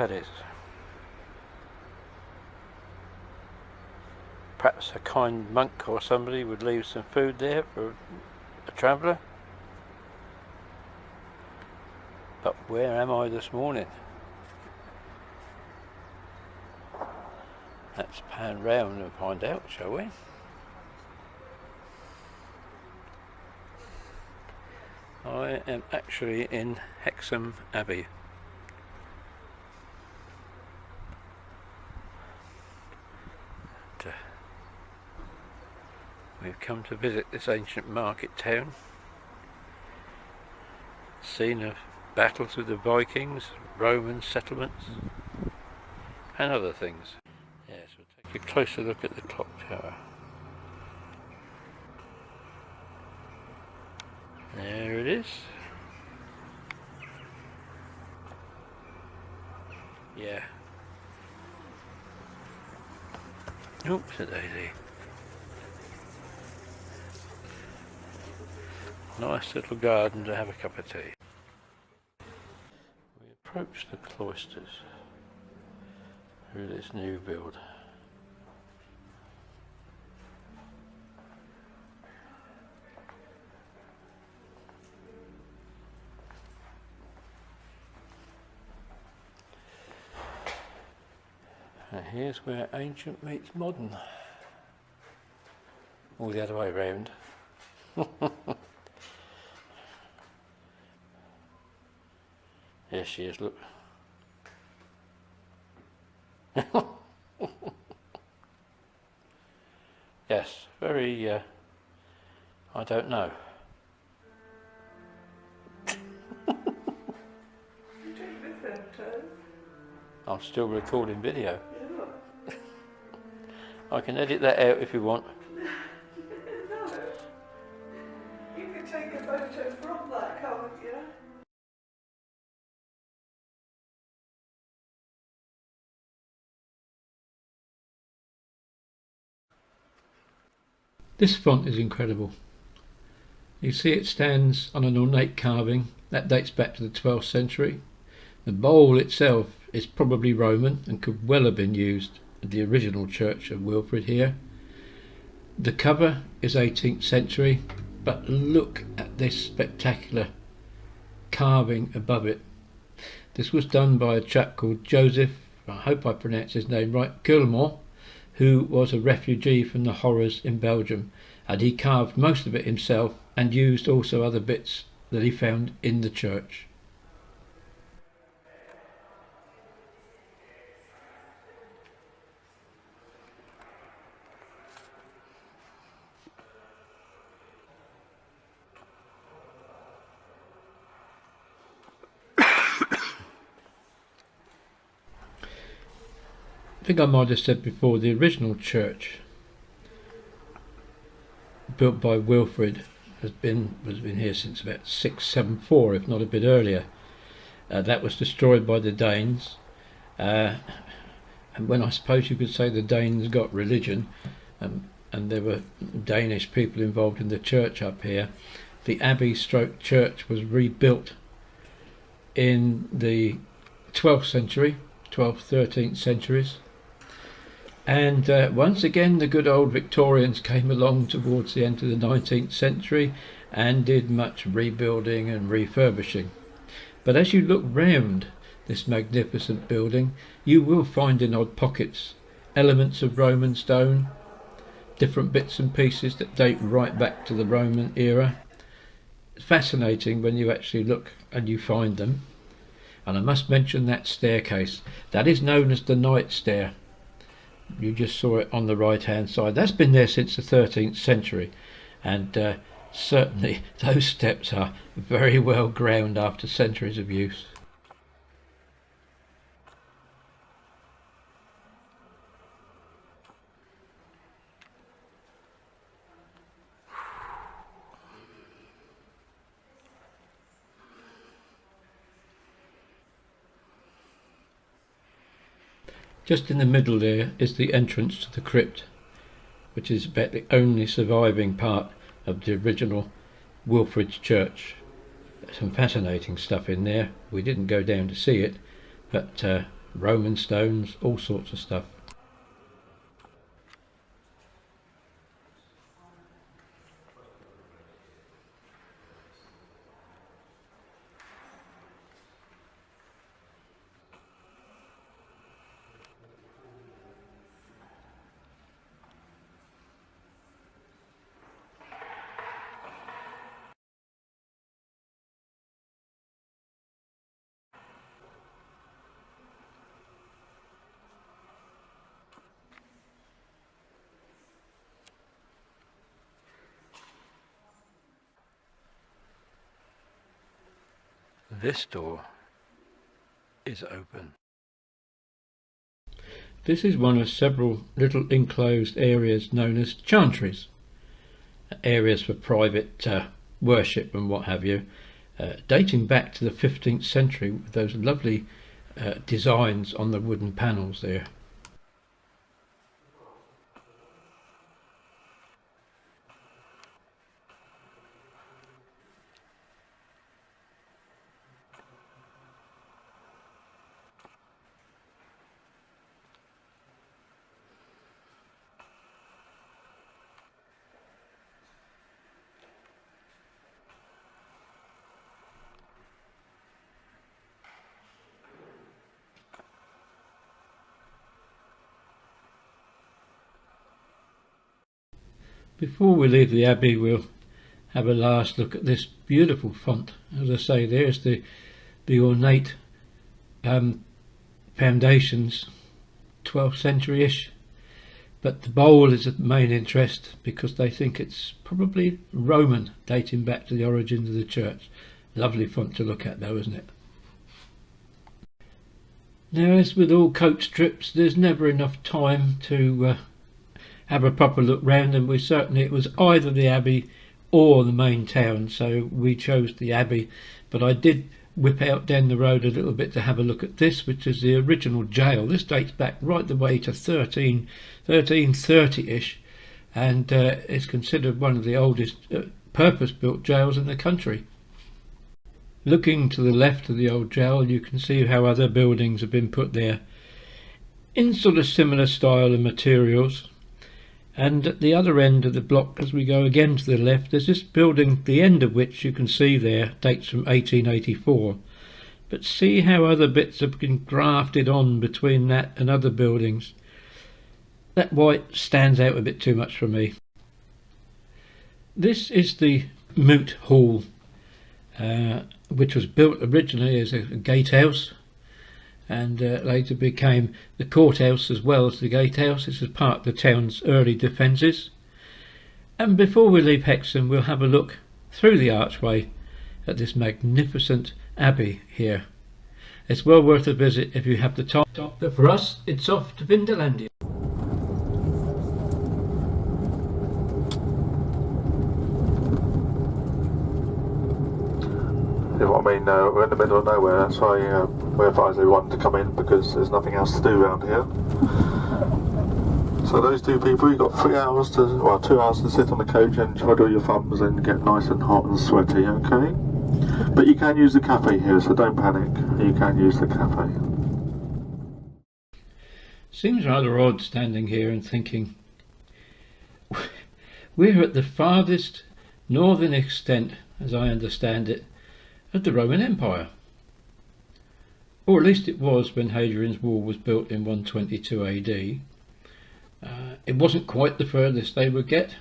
that is. Perhaps a kind monk or somebody would leave some food there for a traveller. But where am I this morning? Let's pan round and find out, shall we? I am actually in Hexham Abbey. We've come to visit this ancient market town, scene of battles with the Vikings, Roman settlements and other things. Yes, we'll take a closer look at the clock tower. There it is. Yeah. Oops, a daisy. Nice little garden to have a cup of tea. We approach the cloisters through this new build. And here's where ancient meets modern. All the other way round. There she is, look. Yes, very, I don't know. I'm still recording video. I can edit that out if you want. No. You can take a photo from that, can't you? This font is incredible. You see it stands on an ornate carving that dates back to the 12th century. The bowl itself is probably Roman and could well have been used at the original church of Wilfrid here. The cover is 18th century, but look at this spectacular carving above it. This was done by a chap called Joseph, I hope I pronounced his name right, Guillemot, who was a refugee from the horrors in Belgium, and he carved most of it himself and used also other bits that he found in the church. I think I might have said before, the original church built by Wilfrid has been here since about 674, if not a bit earlier. That was destroyed by the Danes, and when I suppose you could say the Danes got religion, and there were Danish people involved in the church up here, the abbey stroke church was rebuilt in the 12th century, 12th, 13th centuries. And once again the good old Victorians came along towards the end of the 19th century and did much rebuilding and refurbishing. But as you look round this magnificent building, you will find in odd pockets elements of Roman stone, different bits and pieces that date right back to the Roman era. It's fascinating when you actually look and you find them. And I must mention that staircase. That is known as the Knight Stair. You just saw it on the right hand side. That's been there since the 13th century, and certainly those steps are very well ground after centuries of use. Just in the middle there is the entrance to the crypt, which is about the only surviving part of the original Wilfrid's church. There's some fascinating stuff in there. We didn't go down to see it, but Roman stones, all sorts of stuff. This door is open. This is one of several little enclosed areas known as chantries, areas for private worship and what have you, dating back to the 15th century with those lovely designs on the wooden panels there. Before we leave the Abbey, we'll have a last look at this beautiful font. As I say, there's the ornate foundations, 12th century-ish, but the bowl is of main interest because they think it's probably Roman, dating back to the origins of the church. Lovely font to look at though, isn't it? Now, as with all coach trips, there's never enough time to have a proper look round, and it was either the Abbey or the main town, so we chose the Abbey. But I did whip out down the road a little bit to have a look at this, which is the original jail. This dates back right the way to 1330-ish, and is considered one of the oldest purpose-built jails in the country. Looking to the left of the old jail, you can see how other buildings have been put there in sort of similar style and materials. And at the other end of the block, as we go again to the left, there's this building, the end of which you can see there dates from 1884. But see how other bits have been grafted on between that and other buildings. That white stands out a bit too much for me. This is the Moot Hall, which was built originally as a gatehouse, and later became the courthouse as well as the gatehouse. This is part of the town's early defences. And before we leave Hexham, we'll have a look through the archway at this magnificent abbey here. It's well worth a visit if you have the time. But for us, it's off to Vindolanda. You know what I mean? We're in the middle of nowhere, so we advise everyone to come in because there's nothing else to do around here. So those two people, you've got 2 hours to sit on the coach and twiddle your thumbs and get nice and hot and sweaty, okay? But you can use the cafe here, so don't panic. You can use the cafe. Seems rather odd standing here and thinking we're at the farthest northern extent, as I understand it, of the Roman Empire, or at least it was when Hadrian's Wall was built in 122 AD. It wasn't quite the furthest they would get.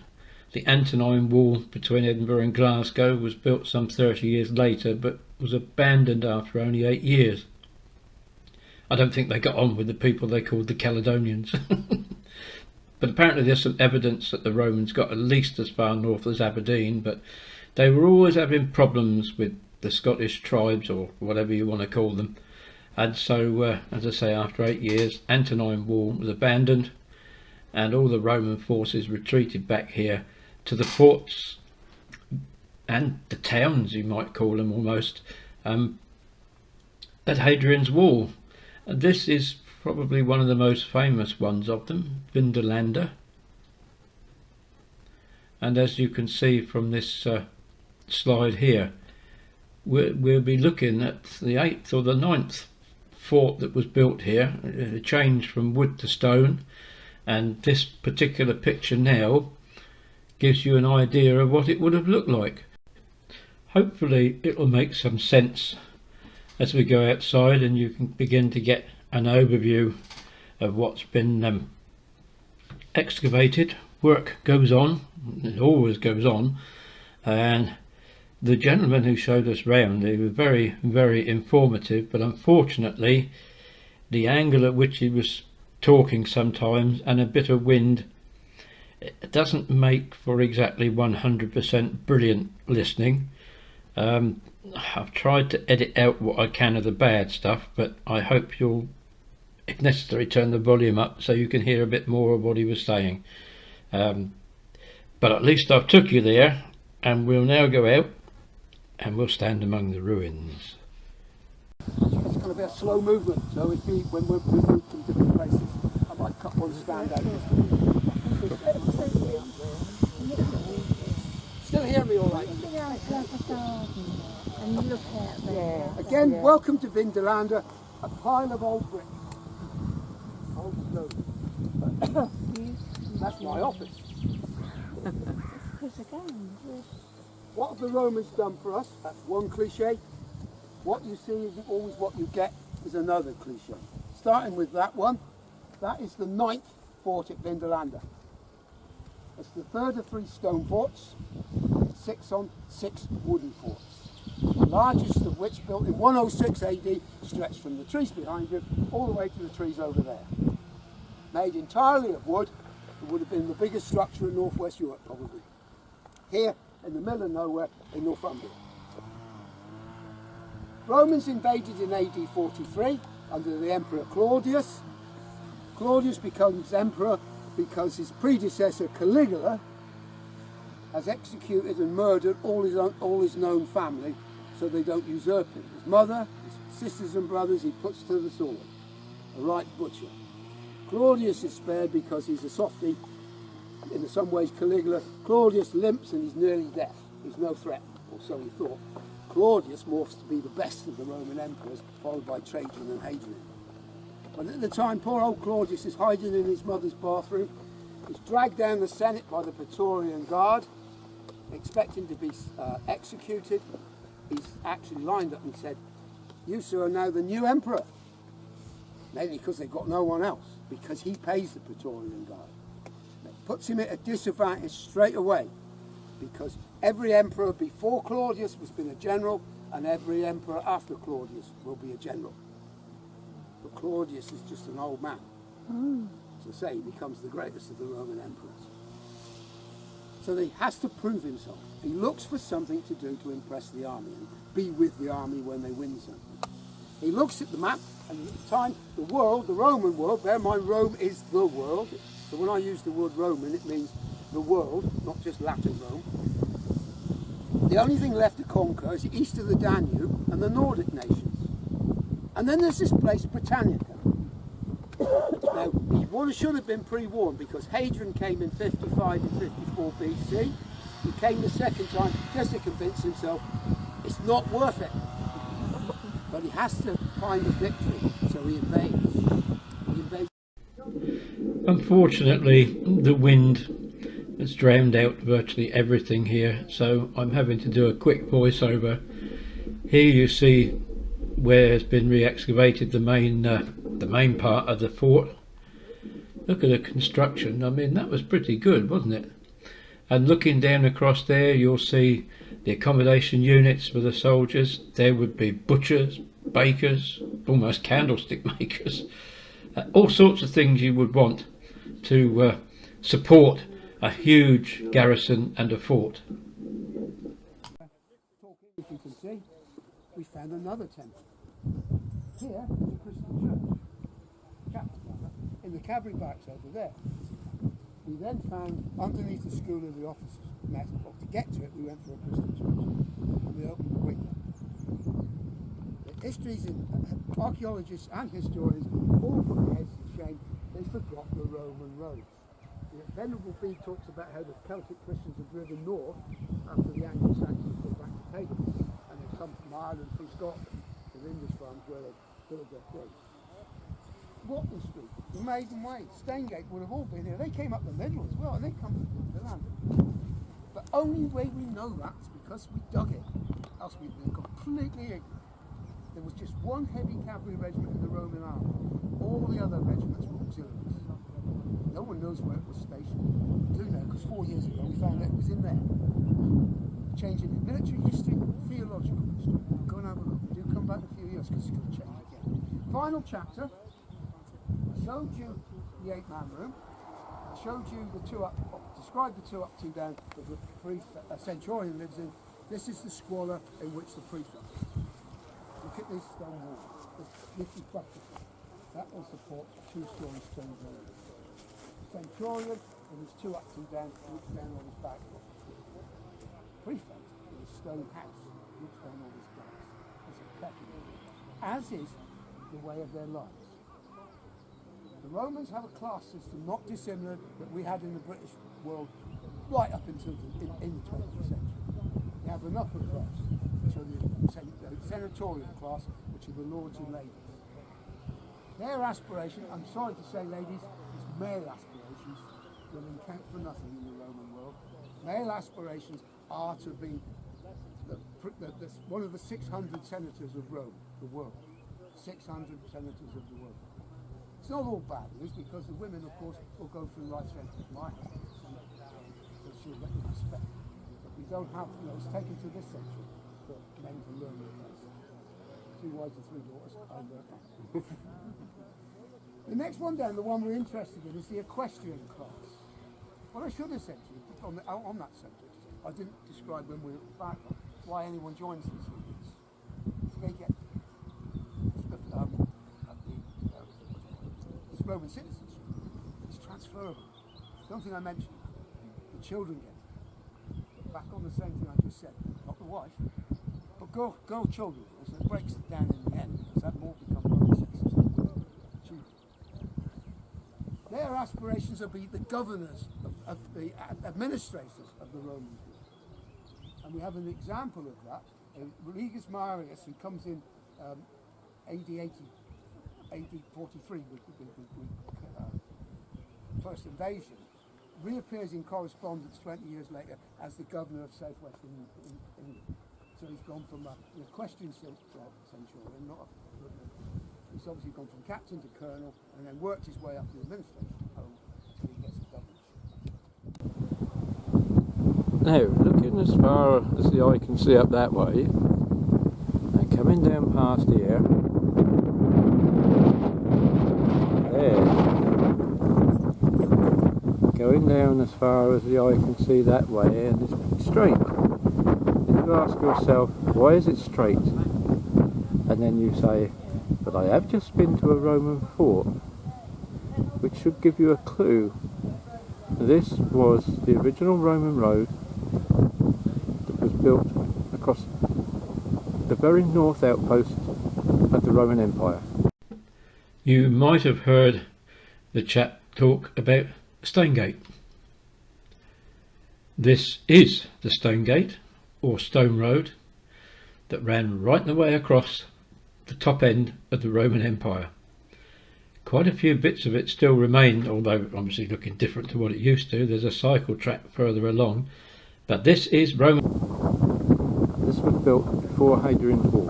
The Antonie Wall between Edinburgh and Glasgow was built some 30 years later, but was abandoned after only 8 years. I don't think they got on with the people they called the Caledonians. But apparently there's some evidence that the Romans got at least as far north as Aberdeen, but they were always having problems with the Scottish tribes, or whatever you want to call them. And so, as I say, after 8 years, Antonie Wall was abandoned, and all the Roman forces retreated back here to the forts and the towns, you might call them almost, at Hadrian's Wall. And this is probably one of the most famous ones of them, Vindolanda. And as you can see from this slide here, we'll be looking at the 8th or the 9th fort that was built here. It changed from wood to stone, and this particular picture now gives you an idea of what it would have looked like. Hopefully it will make some sense as we go outside and you can begin to get an overview of what's been excavated. Work goes on, it always goes on, and the gentleman who showed us round, he was very, very informative, but unfortunately the angle at which he was talking sometimes and a bit of wind, it doesn't make for exactly 100% brilliant listening. I've tried to edit out what I can of the bad stuff, but I hope you'll, if necessary, turn the volume up so you can hear a bit more of what he was saying. But at least I've took you there, and we'll now go out and we'll stand among the ruins. It's going to be a slow movement, so if we, when we move from different places, I might cut one stand out. Still hear me all right? Again, welcome to Vindolanda, a pile of old brick. Old stone. That's my office. What have the Romans done for us? That's one cliche. What you see isn't always what you get, is another cliche. Starting with that one, that is the 9th fort at Vindolanda. It's the third of 3 stone forts, 6 on 6 wooden forts. The largest of which, built in 106 AD, stretched from the trees behind you all the way to the trees over there. Made entirely of wood, it would have been the biggest structure in northwest Europe probably. Here, in the middle of nowhere, in Northumbria. Romans invaded in AD 43 under the Emperor Claudius. Claudius becomes emperor because his predecessor Caligula has executed and murdered all his known family so they don't usurp him. His mother, his sisters and brothers he puts to the sword. A right butcher. Claudius is spared because he's a softie. In some ways Caligula, Claudius limps and he's nearly deaf. He's no threat, or so he thought. Claudius morphs to be the best of the Roman emperors, followed by Trajan and Hadrian. But at the time, poor old Claudius is hiding in his mother's bathroom. He's dragged down the Senate by the Praetorian Guard, expecting to be executed. He's actually lined up and said, "You, sir, are now the new emperor." Mainly because they've got no one else, because he pays the Praetorian Guard. That puts him at a disadvantage straight away, because every emperor before Claudius has been a general, and every emperor after Claudius will be a general. But Claudius is just an old man. As I say, he becomes the greatest of the Roman emperors. So he has to prove himself. He looks for something to do to impress the army and be with the army when they win something. He looks at the map, and at the time, the world, the Roman world, bear in mind Rome is the world. So when I use the word Roman, it means the world, not just Latin Rome. The only thing left to conquer is east of the Danube and the Nordic nations. And then there's this place, Britannia. Now, he should have been pre-warned because Hadrian came in 55 and 54 BC. He came the second time just to convince himself it's not worth it. But he has to find a victory, so he invades. Unfortunately, the wind has drowned out virtually everything here, so I'm having to do a quick voiceover. Here you see where has been re-excavated the main part of the fort. Look at the construction. I mean, that was pretty good, wasn't it? And looking down across there, you'll see the accommodation units for the soldiers. There would be butchers, bakers, almost candlestick makers, all sorts of things you would want to support a huge garrison and a fort. As you can see, we found another temple. Here is a Christian church, in the cavalry barracks over there. We then found underneath the school of the officers mess. Well, to get to it, we went for a Christian church, and we opened the window. The histories and archaeologists and historians all put their heads to shame. They forgot the Roman roads. The Venerable Bede talks about how the Celtic Christians had driven north after the Anglo-Saxons got back to paganism, and they'd come from Ireland, from Scotland, to the English farms where they Watling Street, the Maiden Way, Staingate would have all been here. They came up the middle as well, and they come to the land. The only way we know that is because we dug it. Else we'd been completely ignorant. There was just one heavy cavalry regiment in the Roman army. All the other regiments were auxiliaries. No one knows where it was stationed. We do know because 4 years ago we found out it was in there. Changing in military history, theological history. Go and have a look. Do come back in a few years because it's going to change again. Final chapter. I showed you the 8-man room. I showed you the two up, described the two up, two down that the centurion lives in. This is the squalor in which the prefect lives. Look at this stone wall. This is practical. That will support 2 story stone walls. Centurion and his 2 up, 2 down, looks down on his back. Prefect in a stone house looks down on his glass. It's a pecking, as is the way of their lives. The Romans have a class system not dissimilar that we had in the British world right up until in the 20th century. They have an upper class, which are the senatorial class, which are the lords and ladies. Their aspiration, I'm sorry to say ladies, is male aspirations. Women count for nothing in the Roman world. Male aspirations are to be one of the 600 senators of Rome, the world. 600 senators of the world. It's not all bad news because the women, of course, will go through life sentence. My house, so she'll get respect. But we don't have, it's taken to this century for men to learn their place. 2 wives and 3 daughters, I learned that. The next one down, the one we're interested in, is the equestrian class. What I should have said to you on that subject, I didn't describe when we were back why anyone joins these leagues. So they get Roman citizenship. It's transferable. Don't think I mentioned that. The children get it. Back on the same thing I just said. Not the wife, but girl children. So it breaks it down in the end because that more become Roman citizens. Children. Their aspirations are to be the governors of the administrators of the Roman world. And we have an example of that. Regius Marius, who comes in AD 43 with the first invasion, reappears in correspondence 20 years later as the governor of southwest England. So he's gone from an equestrian centurion, he's obviously gone from captain to colonel and then worked his way up the administration until he gets the governorship. Now, looking as far as the eye can see up that way, and coming down past here, going down as far as the eye can see that way, and it's straight. And you ask yourself, why is it straight? And then you say, but I have just been to a Roman fort, which should give you a clue. This was the original Roman road that was built across the very north outpost of the Roman Empire. You might have heard the chap talk about Stonegate. This is the Stonegate, or Stone Road, that ran right the way across the top end of the Roman Empire. Quite a few bits of it still remain, although obviously looking different to what it used to. There's a cycle track further along, but this is Roman. This was built before Hadrian's Wall.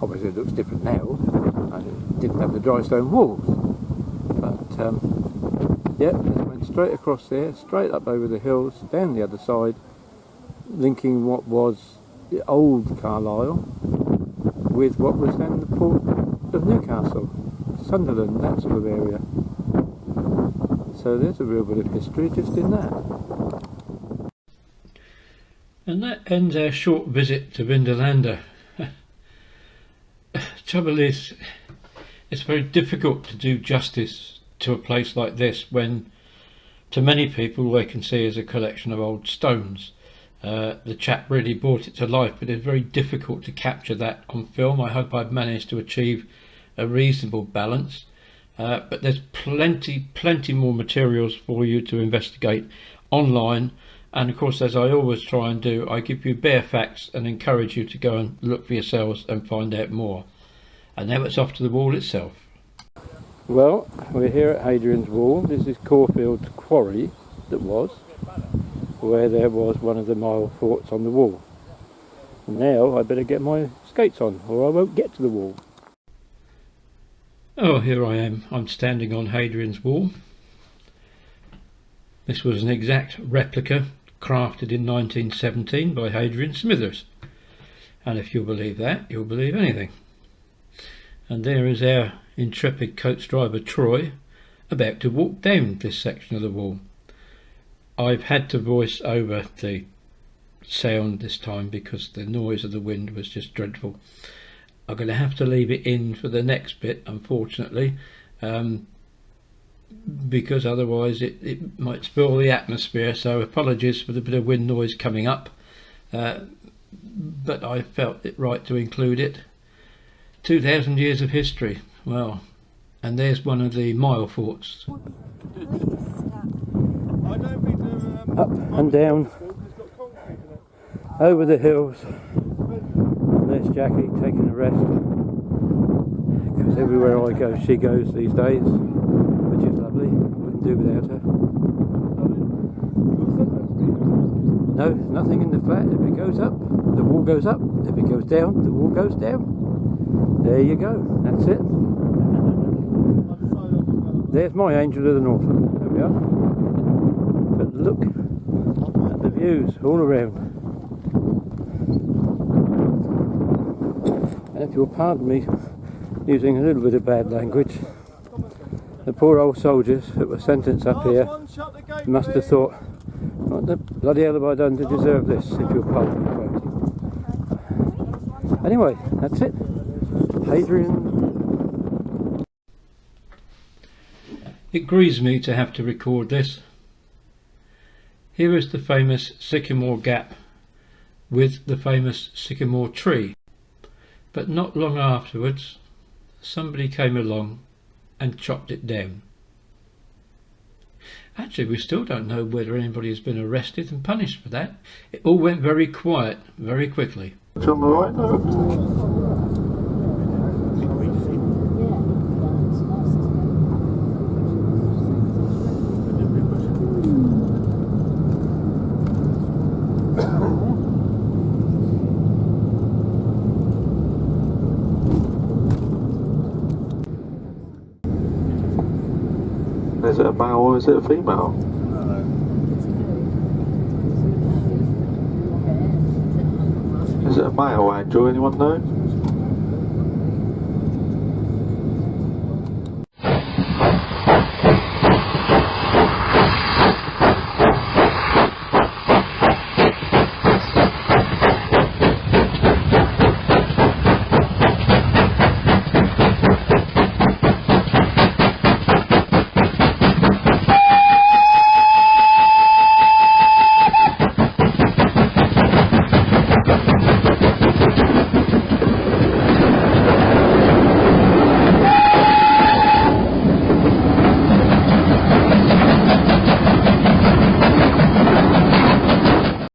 Obviously it looks different now, and it didn't have the dry stone walls. But yeah, it went straight across there, straight up over the hills, down the other side, linking what was the old Carlisle with what was then the port of Newcastle, Sunderland, that sort of area. So there's a real bit of history just in that. And that ends our short visit to Vindolanda. Trouble is, it's very difficult to do justice to a place like this when, to many people, all they can see is a collection of old stones. The chap really brought it to life, but it's very difficult to capture that on film. I hope I've managed to achieve a reasonable balance, but there's plenty more materials for you to investigate online, and of course, as I always try and do, I give you bare facts and encourage you to go and look for yourselves and find out more. And now it's off to the wall itself. Well, we're here at Hadrians Wall. This is Caulfield's quarry that was, where there was one of the mile forts on the wall. And now I better get my skates on or I won't get to the wall. Oh, here I am. I'm standing on Hadrians Wall. This was an exact replica crafted in 1917 by Hadrian Smithers. And if you'll believe that, you'll believe anything. And there is our intrepid coach driver Troy about to walk down this section of the wall. I've had to voice over the sound this time because the noise of the wind was just dreadful. I'm going to have to leave it in for the next bit, unfortunately, because otherwise it might spoil the atmosphere, so apologies for the bit of wind noise coming up, but I felt it right to include it. 2,000 years of history, well, and there's one of the mile forts. Up and down, over the hills. There's Jackie taking a rest, because everywhere I go she goes these days, which is lovely, wouldn't do without her. No, nothing in the flat. If it goes up, the wall goes up. If it goes down, the wall goes down. There you go, that's it. There's my angel of the north. There we are. But look at the views all around. And if you'll pardon me using a little bit of bad language, the poor old soldiers that were sentenced up here must have thought, what the bloody hell have I done to deserve this, if you'll pardon me quoting. Anyway, that's it. Hadrian. It grieves me to have to record this. Here is the famous Sycamore gap with the famous sycamore tree. But not long afterwards, somebody came along and chopped it down. Actually, we still don't know whether anybody has been arrested and punished for that. It all went very quiet, very quickly. On the right note. Is it a male or is it a female? Is it a male, Andrew? Anyone know?